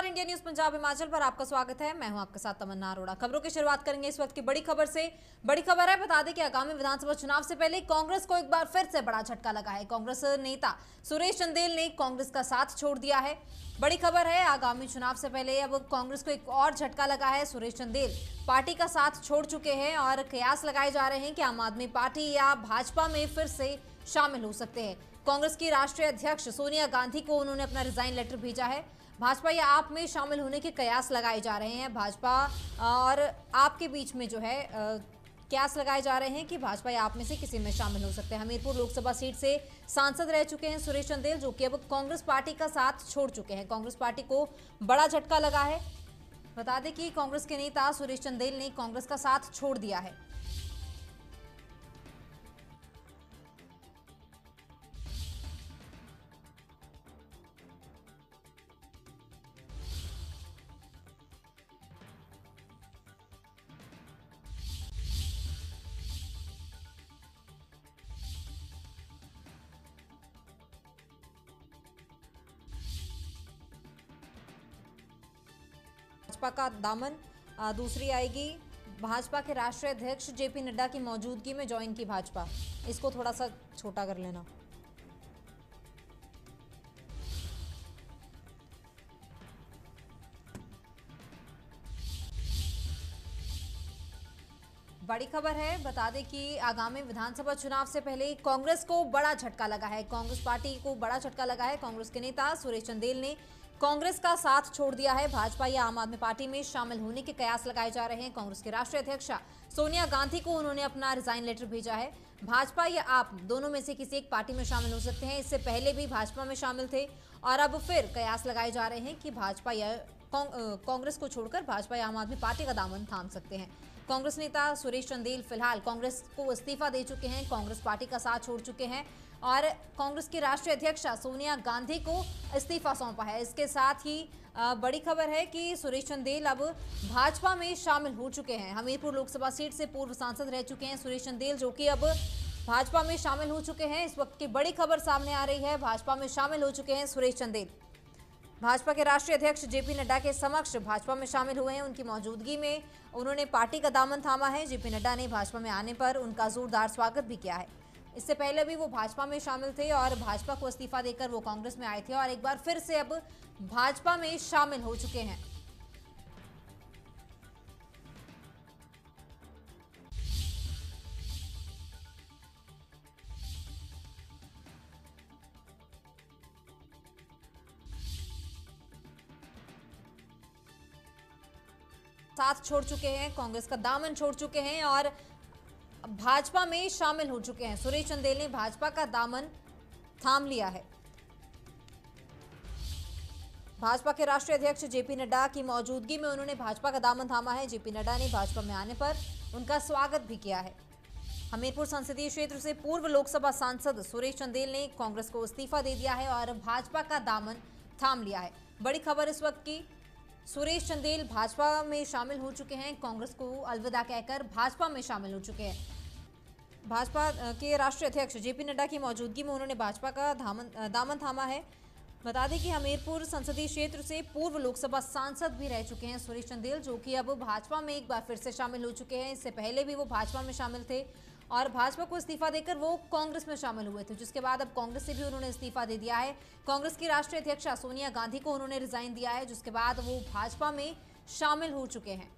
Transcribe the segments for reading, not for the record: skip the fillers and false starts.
India news Punjab Himachal पर आपका स्वागत है। मैं हूं आपके साथ तमन्ना अरोड़ा। खबरों की शुरुआत करेंगे इस वक्त की बड़ी खबर से। बड़ी खबर है, बता दें कि आगामी विधानसभा चुनाव से पहले कांग्रेस को एक बार फिर से बड़ा झटका लगा है। कांग्रेस नेता सुरेश चंदेल ने कांग्रेस का साथ छोड़ दिया है। बड़ी खबर है, आगामी चुनाव से पहले अब कांग्रेस को एक और झटका लगा है। सुरेश चंदेल पार्टी का साथ छोड़ चुके हैं और कयास लगाए जा रहे हैं कि आम आदमी पार्टी या भाजपा में फिर से शामिल हो सकते हैं। कांग्रेस की राष्ट्रीय अध्यक्ष सोनिया गांधी को उन्होंने अपना रिजाइन लेटर भेजा है। भाजपा या आप में शामिल होने के कयास लगाए जा रहे हैं। भाजपा और आपके बीच में जो है कयास लगाए जा रहे हैं कि भाजपा या आप में से किसी में शामिल हो सकते हैं। हमीरपुर लोकसभा सीट से सांसद रह चुके हैं सुरेश चंदेल, जो कि अब कांग्रेस पार्टी का साथ छोड़ चुके हैं। कांग्रेस पार्टी को बड़ा झटका लगा है। बता दें कि कांग्रेस के नेता सुरेश चंदेल ने कांग्रेस का साथ छोड़ दिया है। भाजपा का दामन दूसरी आएगी। भाजपा के राष्ट्रीय अध्यक्ष जेपी नड्डा की मौजूदगी में ज्वाइन की भाजपा। इसको थोड़ा सा छोटा कर लेना। बड़ी खबर है, बता दें कि आगामी विधानसभा चुनाव से पहले कांग्रेस को बड़ा झटका लगा है। कांग्रेस पार्टी को बड़ा झटका लगा है। कांग्रेस के नेता सुरेश चंदेल ने कांग्रेस का साथ छोड़ दिया है। भाजपा या आम आदमी पार्टी में शामिल होने के कयास लगाए जा रहे हैं। कांग्रेस के राष्ट्रीय अध्यक्षा सोनिया गांधी को उन्होंने अपना रिजाइन लेटर भेजा है। भाजपा या आप दोनों में से किसी एक पार्टी में शामिल हो सकते हैं। इससे पहले भी भाजपा में शामिल थे और अब फिर कयास लगाए जा रहे हैं कि भाजपा या कांग्रेस को छोड़कर भाजपा या आम आदमी पार्टी का दामन थाम सकते हैं। कांग्रेस नेता सुरेश चंदेल फिलहाल कांग्रेस को इस्तीफा दे चुके हैं, कांग्रेस पार्टी का साथ छोड़ चुके हैं और कांग्रेस की राष्ट्रीय अध्यक्षा सोनिया गांधी को इस्तीफा सौंपा है। इसके साथ ही बड़ी खबर है कि सुरेश चंदेल अब भाजपा में शामिल हो चुके हैं। हमीरपुर लोकसभा सीट से पूर्व सांसद रह चुके हैं सुरेश चंदेल, जो कि अब भाजपा में शामिल हो चुके हैं। इस वक्त की बड़ी खबर सामने आ रही है, भाजपा में शामिल हो चुके हैं सुरेश चंदेल। भाजपा के राष्ट्रीय अध्यक्ष जेपी नड्डा के समक्ष भाजपा में शामिल हुए हैं। उनकी मौजूदगी में उन्होंने पार्टी का दामन थामा है। जेपी नड्डा ने भाजपा में आने पर उनका जोरदार स्वागत भी किया है। इससे पहले भी वो भाजपा में शामिल थे और भाजपा को इस्तीफा देकर वो कांग्रेस में आए थे और एक बार फिर से अब भाजपा में शामिल हो चुके हैं। साथ छोड़ चुके हैं, कांग्रेस का दामन छोड़ चुके हैं और भाजपा में शामिल हो चुके हैं। सुरेश चंदेल ने भाजपा का दामन थाम लिया है। भाजपा के राष्ट्रीय अध्यक्ष जेपी नड्डा की मौजूदगी में उन्होंने भाजपा का दामन थामा है। जेपी नड्डा ने भाजपा में आने पर उनका स्वागत भी किया है। हमीरपुर संसदीय क्षेत्र से पूर्व लोकसभा सांसद सुरेश चंदेल ने कांग्रेस को इस्तीफा दे दिया है और भाजपा का दामन थाम लिया है। बड़ी खबर इस वक्त की, सुरेश चंदेल भाजपा में शामिल हो चुके हैं। कांग्रेस को अलविदा कहकर भाजपा में शामिल हो चुके हैं। भाजपा के राष्ट्रीय अध्यक्ष जेपी नड्डा की मौजूदगी में उन्होंने भाजपा का दामन थामा है। बता दें कि हमीरपुर संसदीय क्षेत्र से पूर्व लोकसभा सांसद भी रह चुके हैं सुरेश चंदेल, जो कि अब भाजपा में एक बार फिर से शामिल हो चुके हैं। इससे पहले भी वो भाजपा में शामिल थे और भाजपा को इस्तीफा देकर वो कांग्रेस में शामिल हुए थे, जिसके बाद अब कांग्रेस से भी उन्होंने इस्तीफा दे दिया है। कांग्रेस की राष्ट्रीय अध्यक्षा सोनिया गांधी को उन्होंने रिजाइन दिया है, जिसके बाद वो भाजपा में शामिल हो चुके हैं।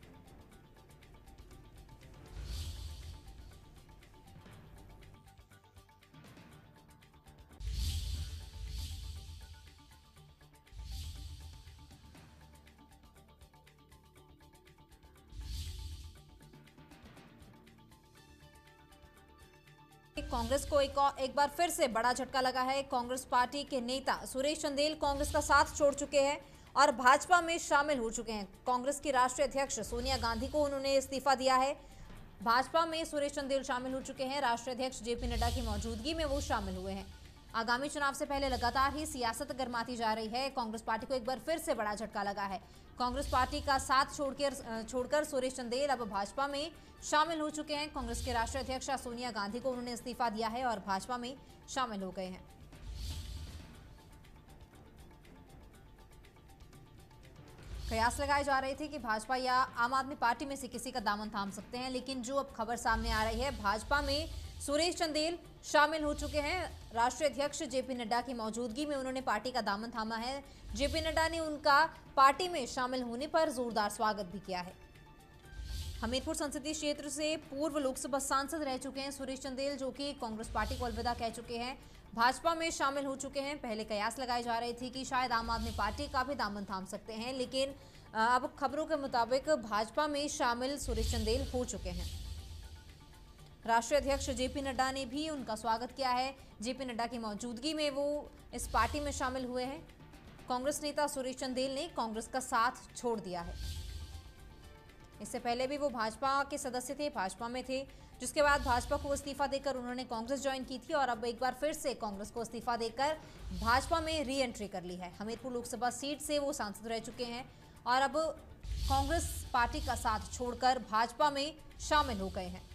कांग्रेस को एक बार फिर से बड़ा झटका लगा है। कांग्रेस पार्टी के नेता सुरेश चंदेल कांग्रेस का साथ छोड़ चुके हैं और भाजपा में शामिल हो चुके हैं। कांग्रेस की राष्ट्रीय अध्यक्ष सोनिया गांधी को उन्होंने इस्तीफा दिया है। भाजपा में सुरेश चंदेल शामिल हो चुके हैं। राष्ट्रीय अध्यक्ष जेपी नड्डा की मौजूदगी में वो शामिल हुए हैं। आगामी चुनाव से पहले लगातार ही सियासत गरमाती जा रही है। कांग्रेस पार्टी को एक बार फिर से बड़ा झटका लगा है। कांग्रेस पार्टी का साथ छोड़कर सुरेश चंदेल अब भाजपा में शामिल हो चुके हैं। कांग्रेस के राष्ट्रीय अध्यक्ष सोनिया गांधी को उन्होंने इस्तीफा दिया है और भाजपा में शामिल हो गए हैं। कयास लगाए जा रहे थे कि भाजपा या आम आदमी पार्टी में से किसी का दामन थाम सकते हैं, लेकिन जो अब खबर सामने आ रही है, भाजपा में सुरेश चंदेल शामिल हो चुके हैं। राष्ट्रीय अध्यक्ष जेपी नड्डा की मौजूदगी में उन्होंने पार्टी का दामन थामा है। जेपी नड्डा ने उनका पार्टी में शामिल होने पर जोरदार स्वागत भी किया है। हमीरपुर संसदीय क्षेत्र से पूर्व लोकसभा सांसद रह चुके हैं सुरेश चंदेल, जो कि कांग्रेस पार्टी को अलविदा कह चुके हैं, भाजपा में शामिल हो चुके हैं। पहले कयास लगाए जा रहे थे कि शायद आम आदमी पार्टी का भी दामन थाम सकते हैं, लेकिन अब खबरों के मुताबिक भाजपा में शामिल सुरेश चंदेल हो चुके हैं। राष्ट्रीय अध्यक्ष जेपी नड्डा ने भी उनका स्वागत किया है। जेपी नड्डा की मौजूदगी में वो इस पार्टी में शामिल हुए हैं। कांग्रेस नेता सुरेश चंदेल ने कांग्रेस का साथ छोड़ दिया है। इससे पहले भी वो भाजपा के सदस्य थे, भाजपा में थे, जिसके बाद भाजपा को इस्तीफा देकर उन्होंने कांग्रेस ज्वाइन की थी और अब एक बार फिर से कांग्रेस को इस्तीफा देकर भाजपा में री एंट्री कर ली है। हमीरपुर लोकसभा सीट से वो सांसद रह चुके हैं और अब कांग्रेस पार्टी का साथ छोड़कर भाजपा में शामिल हो गए हैं।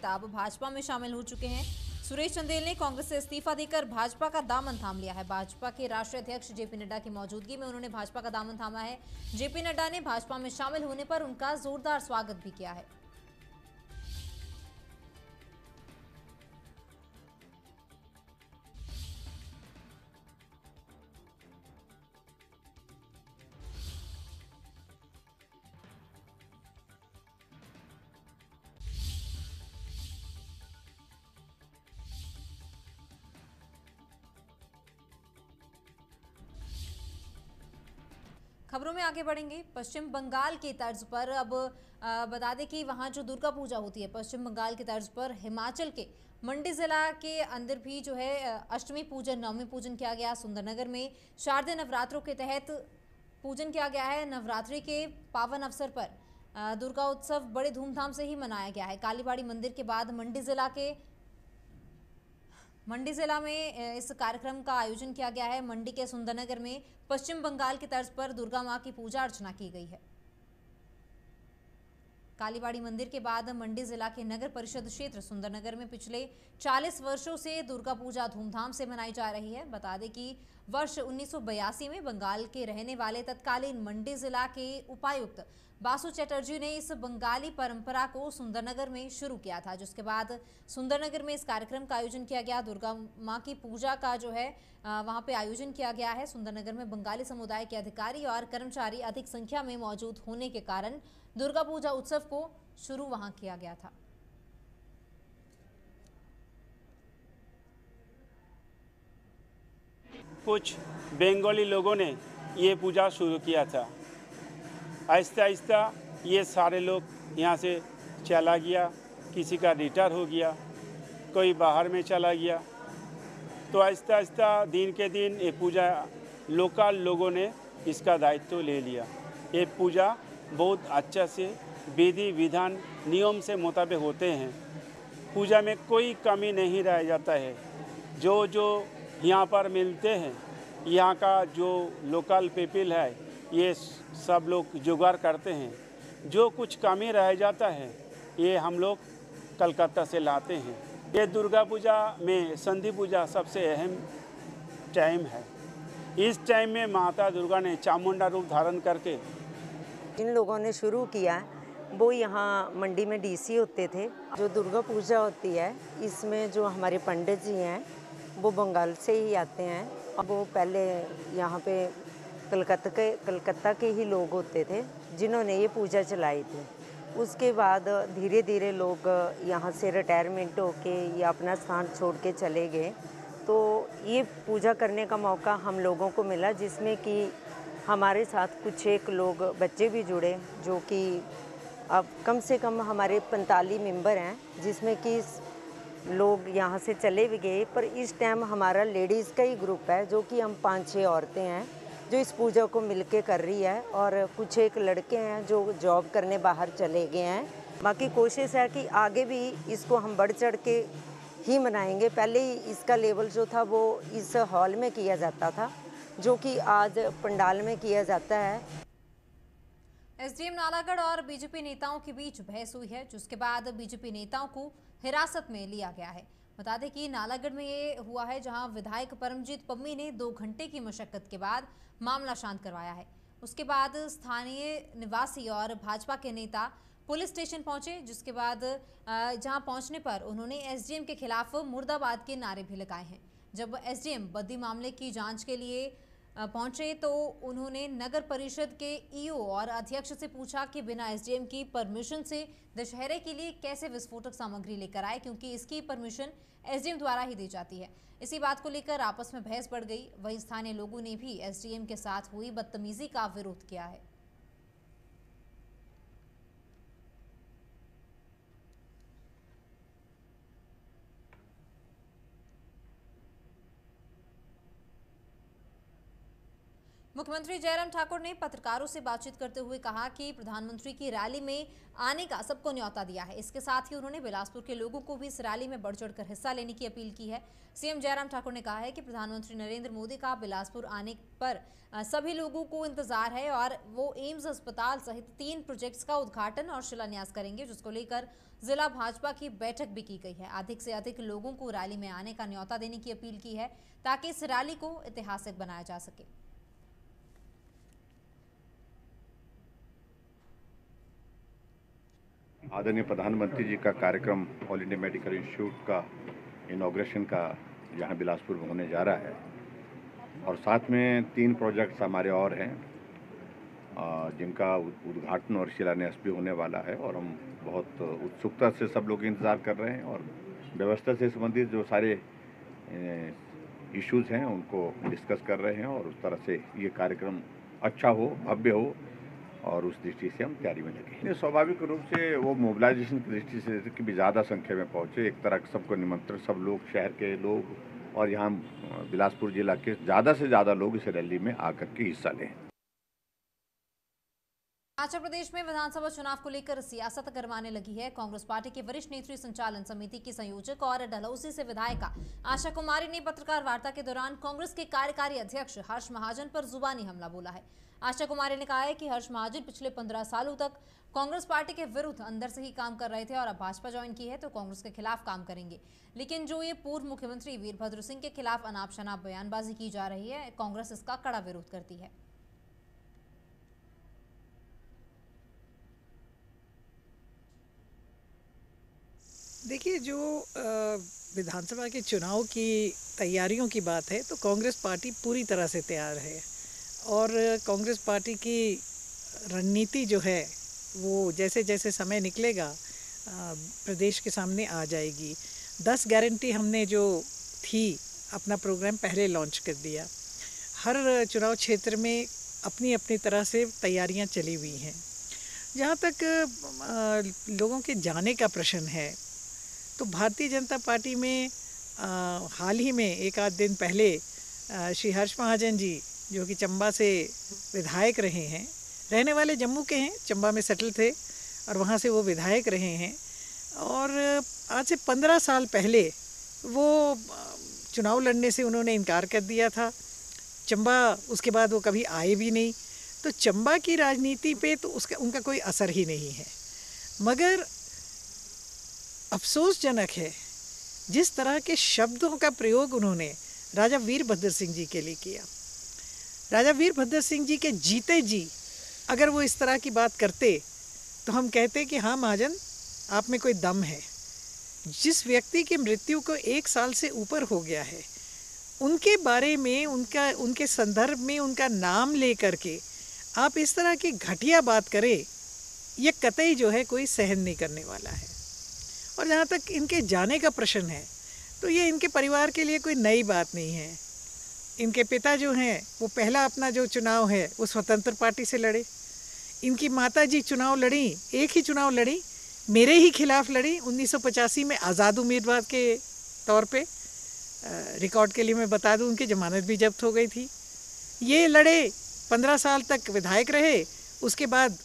अब भाजपा में शामिल हो चुके हैं। सुरेश चंदेल ने कांग्रेस से इस्तीफा देकर भाजपा का दामन थाम लिया है। भाजपा के राष्ट्रीय अध्यक्ष जेपी नड्डा की मौजूदगी में उन्होंने भाजपा का दामन थामा है। जेपी नड्डा ने भाजपा में शामिल होने पर उनका जोरदार स्वागत भी किया है। खबरों में आगे बढ़ेंगे। पश्चिम बंगाल की तर्ज पर अब बता दें कि वहां जो दुर्गा पूजा होती है, पश्चिम बंगाल की तर्ज पर हिमाचल के मंडी जिला के अंदर भी जो है अष्टमी पूजन, नवमी पूजन किया गया। सुंदरनगर में शारदीय नवरात्रों के तहत पूजन किया गया है। नवरात्रि के पावन अवसर पर दुर्गा उत्सव बड़े धूमधाम से ही मनाया गया है। कालीबाड़ी मंदिर के बाद मंडी जिला में इस कार्यक्रम का आयोजन किया गया है। मंडी के सुंदरनगर में पश्चिम बंगाल की तर्ज पर दुर्गा मां की पूजा अर्चना की गई है। कालीबाड़ी मंदिर के बाद मंडी जिला के नगर परिषद क्षेत्र सुंदरनगर में पिछले 40 वर्षों से दुर्गा पूजा धूमधाम से मनाई जा रही है। बता दें कि वर्ष 1982 में बंगाल के रहने वाले तत्कालीन मंडी जिला के उपायुक्त बासु चटर्जी ने इस बंगाली परंपरा को सुंदरनगर में शुरू किया था, जिसके बाद सुंदरनगर में इस कार्यक्रम का आयोजन किया गया। दुर्गा मां की पूजा का जो है वहां पे आयोजन किया गया है। सुंदरनगर में बंगाली समुदाय के अधिकारी और कर्मचारी अधिक संख्या में मौजूद होने के कारण दुर्गा पूजा उत्सव को शुरू वहां किया गया था। कुछ बंगाली लोगों ने ये पूजा शुरू किया था। आहिस्ता आहिस्ता ये सारे लोग यहाँ से चला गया, किसी का रिटायर हो गया, कोई बाहर में चला गया। तो आहिस्ता आहिस्ता दिन के दिन ये पूजा लोकल लोगों ने इसका दायित्व ले लिया। ये पूजा बहुत अच्छा से विधि विधान नियम से मुताबिक होते हैं। पूजा में कोई कमी नहीं रह जाता है। जो यहाँ पर मिलते हैं, यहाँ का जो लोकल पीपल है, ये सब लोग जुगाड़ करते हैं। जो कुछ कमी रह जाता है ये हम लोग कलकत्ता से लाते हैं। ये दुर्गा पूजा में संधि पूजा सबसे अहम टाइम है। इस टाइम में माता दुर्गा ने चामुंडा रूप धारण करके जिन लोगों ने शुरू किया वो यहाँ मंडी में डीसी होते थे। जो दुर्गा पूजा होती है इसमें जो हमारे पंडित जी हैं वो बंगाल से ही आते हैं। वो पहले यहाँ पे कलकत्ता के ही लोग होते थे जिन्होंने ये पूजा चलाई थी। उसके बाद धीरे धीरे लोग यहाँ से रिटायरमेंट होके या अपना स्थान छोड़ के चले गए। तो ये पूजा करने का मौका हम लोगों को मिला, जिसमें कि हमारे साथ कुछ एक लोग बच्चे भी जुड़े, जो कि अब कम से कम हमारे 45 मेंबर हैं, जिसमें कि लोग यहाँ से चले भी गए। पर इस टाइम हमारा लेडीज़ का ही ग्रुप है, जो कि हम 5-6 औरतें हैं जो इस पूजा को मिलके कर रही है, और कुछ एक लड़के हैं जो जॉब करने बाहर चले गए हैं। बाकी कोशिश है कि आगे भी इसको हम बढ़ चढ़ के ही मनाएंगे। पहले ही इसका लेवल जो था वो इस हॉल में किया जाता था, जो कि आज पंडाल में किया जाता है। एसडीएम नालागढ़ और बीजेपी नेताओं के बीच बहस हुई है, जिसके बाद बीजेपी नेताओं को हिरासत में लिया गया है। बता दें कि नालागढ़ में ये हुआ है, जहां विधायक परमजीत पम्मी ने 2 घंटे की मशक्कत के बाद मामला शांत करवाया है। उसके बाद स्थानीय निवासी और भाजपा के नेता पुलिस स्टेशन पहुंचे, जिसके बाद जहां पहुंचने पर उन्होंने एसडीएम के खिलाफ मुर्दाबाद के नारे भी लगाए हैं। जब एसडीएम बद्दी मामले की जांच के लिए पहुंचे तो उन्होंने नगर परिषद के ईओ और अध्यक्ष से पूछा कि बिना एसडीएम की परमिशन से दशहरे के लिए कैसे विस्फोटक सामग्री लेकर आए, क्योंकि इसकी परमिशन एसडीएम द्वारा ही दी जाती है। इसी बात को लेकर आपस में बहस बढ़ गई। वहीं स्थानीय लोगों ने भी एसडीएम के साथ हुई बदतमीजी का विरोध किया है। मुख्यमंत्री जयराम ठाकुर ने पत्रकारों से बातचीत करते हुए कहा कि प्रधानमंत्री की रैली में आने का सबको न्योता दिया है। इसके साथ ही उन्होंने बिलासपुर के लोगों को भी इस रैली में बढ़ चढ़कर हिस्सा लेने की अपील की है। सीएम जयराम ठाकुर ने कहा है कि प्रधानमंत्री नरेंद्र मोदी का बिलासपुर आने पर सभी लोगों को इंतजार है और वो एम्स अस्पताल सहित 3 प्रोजेक्ट्स का उद्घाटन और शिलान्यास करेंगे, जिसको लेकर जिला भाजपा की बैठक भी की गई है। अधिक से अधिक लोगों को रैली में आने का न्योता देने की अपील की है, ताकि इस रैली को ऐतिहासिक बनाया जा सके। आदरणीय प्रधानमंत्री जी का कार्यक्रम ऑल इंडिया मेडिकल इंस्टीट्यूट का इनॉग्रेशन का यहाँ बिलासपुर में होने जा रहा है, और साथ में 3 प्रोजेक्ट्स हमारे और हैं जिनका उद्घाटन और शिलान्यास भी होने वाला है। और हम बहुत उत्सुकता से सब लोग इंतज़ार कर रहे हैं, और व्यवस्था से संबंधित जो सारे इश्यूज़ हैं उनको डिस्कस कर रहे हैं, और उस तरह से ये कार्यक्रम अच्छा हो, भव्य हो, और उस दृष्टि से हम तैयारी में लगे। स्वाभाविक रूप से वो मोबिलाइजेशन की दृष्टि से कि भी ज़्यादा संख्या में पहुँचे, एक तरह सबको निमंत्रण, सब लोग, शहर के लोग और यहाँ बिलासपुर जिला के ज़्यादा से ज़्यादा लोग इस रैली में आकर के हिस्सा लें। हिमाचल प्रदेश में विधानसभा चुनाव को लेकर सियासत गरमाने लगी है। कांग्रेस पार्टी की वरिष्ठ नेत्री संचालन समिति की संयोजक और डलहौजी से विधायिका आशा कुमारी ने पत्रकार वार्ता के दौरान कांग्रेस के कार्यकारी अध्यक्ष हर्ष महाजन पर जुबानी हमला बोला है। आशा कुमारी ने कहा है कि हर्ष महाजन पिछले 15 सालों तक कांग्रेस पार्टी के विरुद्ध अंदर से ही काम कर रहे थे, और अब भाजपा ज्वाइन की है तो कांग्रेस के खिलाफ काम करेंगे। लेकिन जो ये पूर्व मुख्यमंत्री वीरभद्र सिंह के खिलाफ अनाप शनाप बयानबाजी की जा रही है, कांग्रेस इसका कड़ा विरोध करती है। देखिए, जो विधानसभा के चुनाव की तैयारियों की बात है तो कांग्रेस पार्टी पूरी तरह से तैयार है, और कांग्रेस पार्टी की रणनीति जो है वो जैसे जैसे समय निकलेगा प्रदेश के सामने आ जाएगी। 10 गारंटी हमने जो थी अपना प्रोग्राम पहले लॉन्च कर दिया। हर चुनाव क्षेत्र में अपनी अपनी तरह से तैयारियां चली हुई हैं। जहाँ तक लोगों के जाने का प्रश्न है तो भारतीय जनता पार्टी में हाल ही में 1 आध दिन पहले श्री हर्ष महाजन जी, जो कि चंबा से विधायक रहे हैं, रहने वाले जम्मू के हैं, चंबा में सेटल थे और वहाँ से वो विधायक रहे हैं, और आज से 15 साल पहले वो चुनाव लड़ने से उन्होंने इनकार कर दिया था। चंबा उसके बाद वो कभी आए भी नहीं, तो चंबा की राजनीति पे तो उनका कोई असर ही नहीं है। मगर अफसोसजनक है जिस तरह के शब्दों का प्रयोग उन्होंने राजा वीरभद्र सिंह जी के लिए किया। राजा वीरभद्र सिंह जी के जीते जी अगर वो इस तरह की बात करते तो हम कहते कि हाँ महाजन, आप में कोई दम है। जिस व्यक्ति की मृत्यु को 1 साल से ऊपर हो गया है, उनके बारे में, उनके संदर्भ में उनका नाम ले करके आप इस तरह की घटिया बात करें, ये कतई जो है कोई सहन नहीं करने वाला है। और जहाँ तक इनके जाने का प्रश्न है तो ये इनके परिवार के लिए कोई नई बात नहीं है। इनके पिता जो हैं वो पहला अपना जो चुनाव है वो स्वतंत्र पार्टी से लड़े। इनकी माता जी चुनाव लड़ी, एक ही चुनाव लड़ी, मेरे ही खिलाफ लड़ी 1985 में आज़ाद उम्मीदवार के तौर पे। रिकॉर्ड के लिए मैं बता दूं उनकी जमानत भी जब्त हो गई थी। ये लड़े, 15 साल तक विधायक रहे। उसके बाद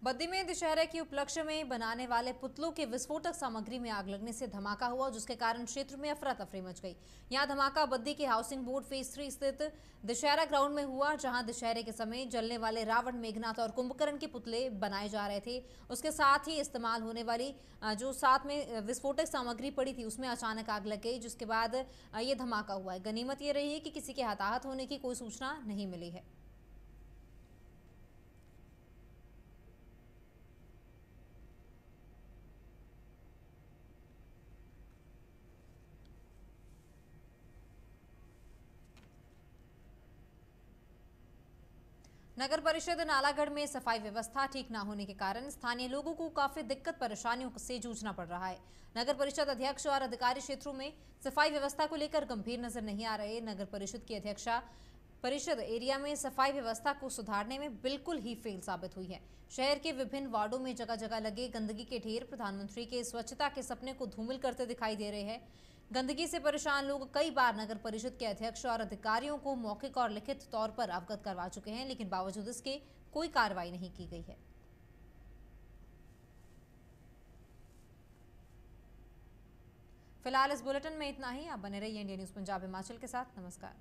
बद्दी में दशहरे के उपलक्ष्य में बनाने वाले पुतलों के विस्फोटक सामग्री में आग लगने से धमाका हुआ, जिसके कारण क्षेत्र में अफरा तफरी मच गई। यहां धमाका बद्दी के हाउसिंग बोर्ड फेज 3 स्थित दशहरा ग्राउंड में हुआ, जहां दशहरे के समय जलने वाले रावण, मेघनाथ और कुंभकर्ण के पुतले बनाए जा रहे थे। उसके साथ ही इस्तेमाल होने वाली जो साथ में विस्फोटक सामग्री पड़ी थी उसमें अचानक आग लग गई, जिसके बाद ये धमाका हुआ है। गनीमत ये रही है कि किसी के हताहत होने की कोई सूचना नहीं मिली है। नगर परिषद नालागढ़ में सफाई व्यवस्था ठीक न होने के कारण स्थानीय लोगों को काफी दिक्कत परेशानियों से जूझना पड़ रहा है। नगर परिषद अध्यक्ष और अधिकारी क्षेत्रों में सफाई व्यवस्था को लेकर गंभीर नजर नहीं आ रहे। नगर परिषद की अध्यक्षा परिषद एरिया में सफाई व्यवस्था को सुधारने में बिल्कुल ही फेल साबित हुई है। शहर के विभिन्न वार्डों में जगह जगह लगे गंदगी के ढेर प्रधानमंत्री के स्वच्छता के सपने को धूमिल करते दिखाई दे रहे हैं। गंदगी से परेशान लोग कई बार नगर परिषद के अध्यक्ष और अधिकारियों को मौखिक और लिखित तौर पर अवगत करवा चुके हैं, लेकिन बावजूद इसके कोई कार्रवाई नहीं की गई है। फिलहाल इस बुलेटिन में इतना ही। आप बने रहिए इंडिया न्यूज पंजाब हिमाचल के साथ। नमस्कार।